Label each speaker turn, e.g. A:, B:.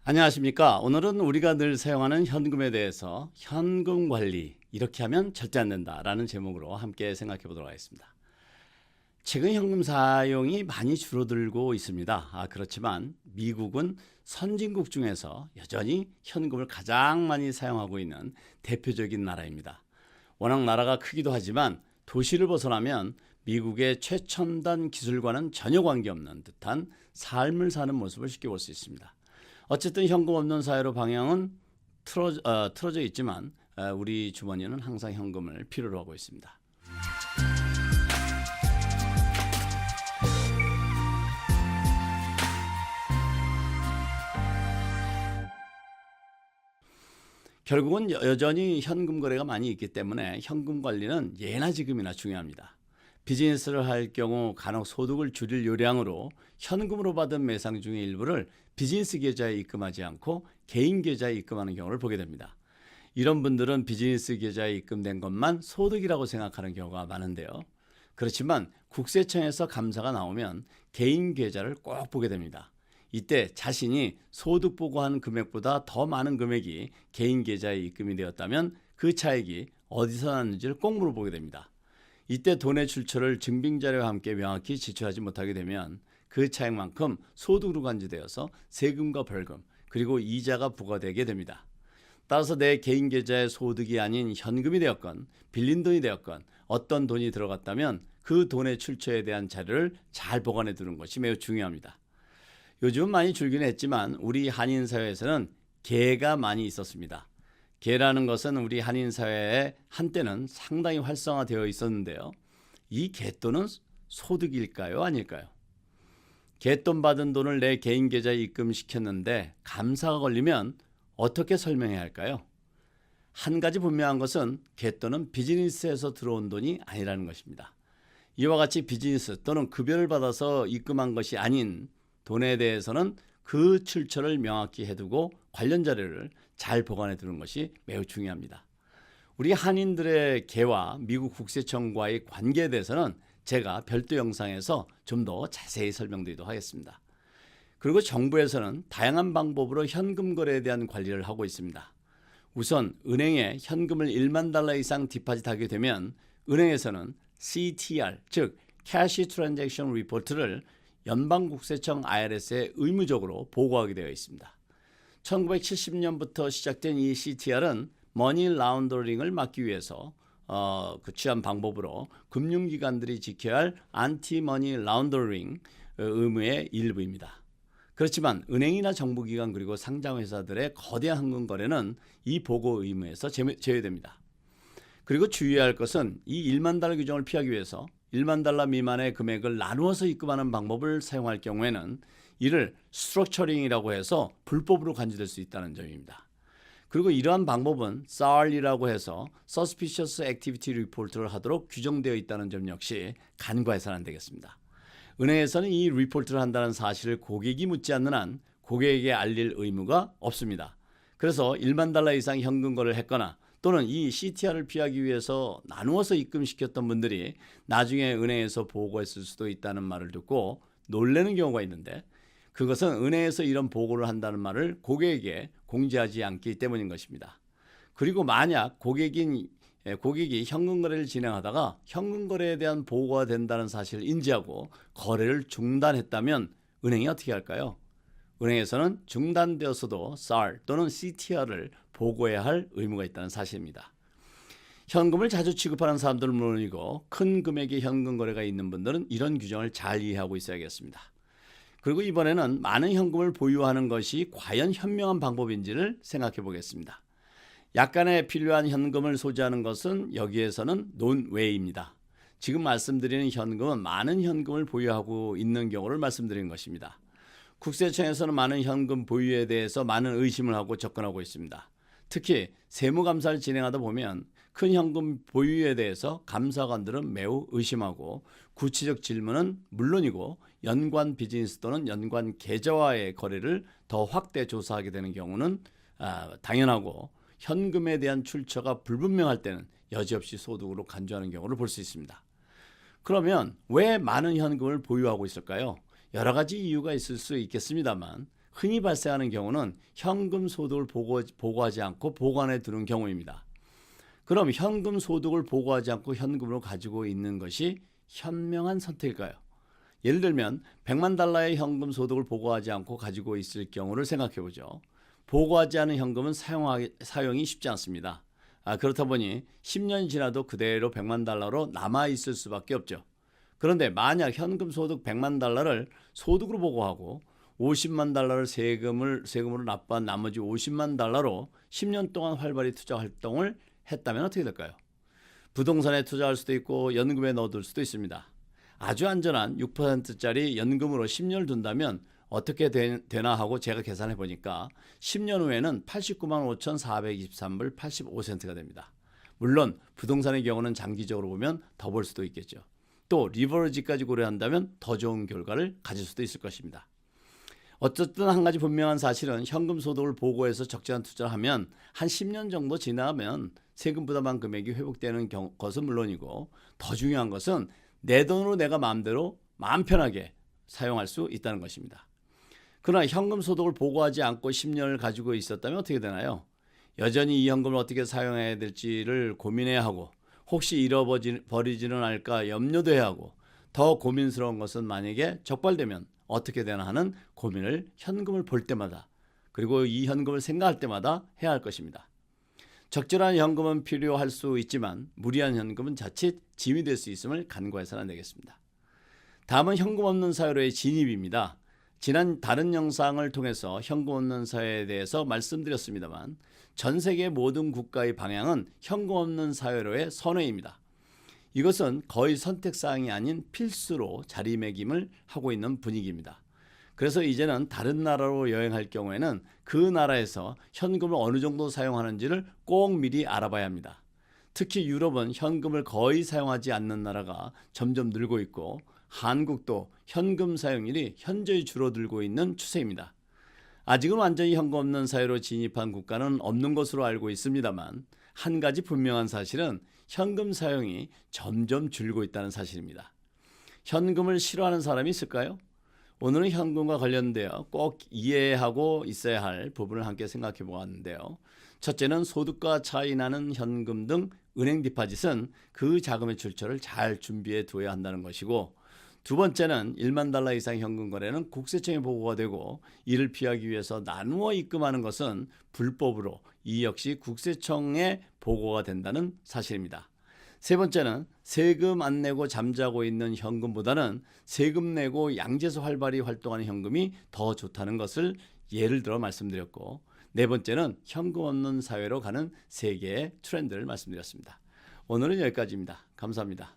A: 안녕하십니까. 오늘은 우리가 늘 사용하는 현금에 대해서 현금 관리 이렇게 하면 절대 안 된다라는 제목으로 함께 생각해 보도록 하겠습니다. 최근 현금 사용이 많이 줄어들고 있습니다. 그렇지만 미국은 선진국 중에서 여전히 현금을 가장 많이 사용하고 있는 대표적인 나라입니다. 워낙 나라가 크기도 하지만 도시를 벗어나면 미국의 최첨단 기술과는 전혀 관계없는 듯한 삶을 사는 모습을 쉽게 볼 수 있습니다. 어쨌든 현금 없는 사회로 방향은 틀어져 있지만 우리 주머니는 항상 현금을 필요로 하고 있습니다. 결국은 여전히 현금 거래가 많이 있기 때문에 현금 관리는 예나 지금이나 중요합니다. 비즈니스를 할 경우 간혹 소득을 줄일 요량으로 현금으로 받은 매상 중의 일부를 비즈니스 계좌에 입금하지 않고 개인 계좌에 입금하는 경우를 보게 됩니다. 이런 분들은 비즈니스 계좌에 입금된 것만 소득이라고 생각하는 경우가 많은데요. 그렇지만 국세청에서 감사가 나오면 개인 계좌를 꼭 보게 됩니다. 이때 자신이 소득 보고한 금액보다 더 많은 금액이 개인 계좌에 입금이 되었다면 그 차액이 어디서 났는지를 꼭 물어보게 됩니다. 이때 돈의 출처를 증빙자료와 함께 명확히 지출하지 못하게 되면 그 차액만큼 소득으로 간주되어서 세금과 벌금 그리고 이자가 부과되게 됩니다. 따라서 내 개인 계좌의 소득이 아닌 현금이 되었건 빌린 돈이 되었건 어떤 돈이 들어갔다면 그 돈의 출처에 대한 자료를 잘 보관해 두는 것이 매우 중요합니다. 요즘 많이 줄긴 했지만 우리 한인 사회에서는 개가 많이 있었습니다. 개라는 것은 우리 한인 사회에 한때는 상당히 활성화되어 있었는데요. 이 개돈은 소득일까요? 아닐까요? 개돈 받은 돈을 내 개인 계좌에 입금시켰는데 감사가 걸리면 어떻게 설명해야 할까요? 한 가지 분명한 것은 개돈은 비즈니스에서 들어온 돈이 아니라는 것입니다. 이와 같이 비즈니스 또는 급여를 받아서 입금한 것이 아닌 돈에 대해서는 그 출처를 명확히 해두고 관련 자료를 잘 보관해 두는 것이 매우 중요합니다. 우리 한인들의 개와 미국 국세청과의 관계에 대해서는 제가 별도 영상에서 좀 더 자세히 설명드리도록 하겠습니다. 그리고 정부에서는 다양한 방법으로 현금 거래에 대한 관리를 하고 있습니다. 우선 은행에 현금을 1만 달러 이상 디파짓하게 되면 은행에서는 CTR, 즉 Cash Transaction Report를 연방국세청 IRS에 의무적으로 보고하게 되어 있습니다. 1970년부터 시작된 이 CTR은 머니 라운더링을 막기 위해서 취한 방법으로 금융기관들이 지켜야 할 안티 머니 라운더링 의무의 일부입니다. 그렇지만 은행이나 정부기관 그리고 상장회사들의 거대한 현금 거래는 이 보고 의무에서 제외됩니다. 그리고 주의해야 할 것은 이 1만 달러 규정을 피하기 위해서 1만 달러 미만의 금액을 나누어서 입금하는 방법을 사용할 경우에는 이를 스트럭처링이라고 해서 불법으로 간주될 수 있다는 점입니다. 그리고 이러한 방법은 SAR이라고 해서 Suspicious Activity Report를 하도록 규정되어 있다는 점 역시 간과해서는 안 되겠습니다. 은행에서는 이 리포트를 한다는 사실을 고객이 묻지 않는 한 고객에게 알릴 의무가 없습니다. 그래서 1만 달러 이상 현금 거래를 했거나 또는 이 CTR을 피하기 위해서 나누어서 입금시켰던 분들이 나중에 은행에서 보고했을 수도 있다는 말을 듣고 놀라는 경우가 있는데 그것은 은행에서 이런 보고를 한다는 말을 고객에게 공지하지 않기 때문인 것입니다. 그리고 만약 고객이 현금 거래를 진행하다가 현금 거래에 대한 보고가 된다는 사실을 인지하고 거래를 중단했다면 은행이 어떻게 할까요? 은행에서는 중단되었어도 SAR 또는 CTR을 보고해야 할 의무가 있다는 사실입니다. 현금을 자주 취급하는 사람들은 물론이고 큰 금액의 현금 거래가 있는 분들은 이런 규정을 잘 이해하고 있어야겠습니다. 그리고 이번에는 많은 현금을 보유하는 것이 과연 현명한 방법인지를 생각해 보겠습니다. 약간의 필요한 현금을 소지하는 것은 여기에서는 논외입니다. 지금 말씀드리는 현금은 많은 현금을 보유하고 있는 경우를 말씀드리는 것입니다. 국세청에서는 많은 현금 보유에 대해서 많은 의심을 하고 접근하고 있습니다. 특히 세무감사를 진행하다 보면 큰 현금 보유에 대해서 감사관들은 매우 의심하고 구체적 질문은 물론이고 연관 비즈니스 또는 연관 계좌와의 거래를 더 확대 조사하게 되는 경우는 당연하고 현금에 대한 출처가 불분명할 때는 여지없이 소득으로 간주하는 경우를 볼 수 있습니다. 그러면 왜 많은 현금을 보유하고 있을까요? 여러 가지 이유가 있을 수 있겠습니다만 흔히 발생하는 경우는 현금 소득을 보고하지 않고 보관해 두는 경우입니다. 그럼 현금 소득을 보고하지 않고 현금으로 가지고 있는 것이 현명한 선택일까요? 예를 들면 100만 달러의 현금 소득을 보고하지 않고 가지고 있을 경우를 생각해 보죠. 보고하지 않은 현금은 사용이 쉽지 않습니다. 그렇다 보니 10년이 지나도 그대로 100만 달러로 남아 있을 수밖에 없죠. 그런데 만약 현금 소득 100만 달러를 소득으로 보고하고 50만 달러를 세금으로 납부한 나머지 50만 달러로 10년 동안 활발히 투자 활동을 했다면 어떻게 될까요? 부동산에 투자할 수도 있고 연금에 넣어둘 수도 있습니다. 아주 안전한 6%짜리 연금으로 10년을 둔다면 어떻게 되나 하고 제가 계산해 보니까 10년 후에는 89만 5,423불 85센트가 됩니다. 물론 부동산의 경우는 장기적으로 보면 더 벌 수도 있겠죠. 또 리버리지까지 고려한다면 더 좋은 결과를 가질 수도 있을 것입니다. 어쨌든 한 가지 분명한 사실은 현금 소득을 보고해서 적절한 투자를 하면 한 10년 정도 지나면 세금 부담한 금액이 회복되는 것은 물론이고 더 중요한 것은 내 돈으로 내가 마음대로 마음 편하게 사용할 수 있다는 것입니다. 그러나 현금 소득을 보고하지 않고 10년을 가지고 있었다면 어떻게 되나요? 여전히 이 현금을 어떻게 사용해야 될지를 고민해야 하고 혹시 잃어버리지는 않을까 염려도 해야 하고 더 고민스러운 것은 만약에 적발되면 어떻게 되나 하는 고민을 현금을 볼 때마다 그리고 이 현금을 생각할 때마다 해야 할 것입니다. 적절한 현금은 필요할 수 있지만 무리한 현금은 자칫 짐이 될 수 있음을 간과해서는 안 되겠습니다. 다음은 현금 없는 사회로의 진입입니다. 지난 다른 영상을 통해서 현금 없는 사회에 대해서 말씀드렸습니다만 전 세계 모든 국가의 방향은 현금 없는 사회로의 선회입니다. 이것은 거의 선택사항이 아닌 필수로 자리매김을 하고 있는 분위기입니다. 그래서 이제는 다른 나라로 여행할 경우에는 그 나라에서 현금을 어느 정도 사용하는지를 꼭 미리 알아봐야 합니다. 특히 유럽은 현금을 거의 사용하지 않는 나라가 점점 늘고 있고 한국도 현금 사용률이 현저히 줄어들고 있는 추세입니다. 아직은 완전히 현금 없는 사회로 진입한 국가는 없는 것으로 알고 있습니다만 한 가지 분명한 사실은 현금 사용이 점점 줄고 있다는 사실입니다. 현금을 싫어하는 사람이 있을까요? 오늘은 현금과 관련되어 꼭 이해하고 있어야 할 부분을 함께 생각해 보았는데요. 첫째는 소득과 차이 나는 현금 등 은행 디파짓은 그 자금의 출처를 잘 준비해 두어야 한다는 것이고 두 번째는 1만 달러 이상 현금 거래는 국세청에 보고가 되고 이를 피하기 위해서 나누어 입금하는 것은 불법으로 이 역시 국세청에 보고가 된다는 사실입니다. 세 번째는 세금 안 내고 잠자고 있는 현금보다는 세금 내고 양재에서 활발히 활동하는 현금이 더 좋다는 것을 예를 들어 말씀드렸고 네 번째는 현금 없는 사회로 가는 세계의 트렌드를 말씀드렸습니다. 오늘은 여기까지입니다. 감사합니다.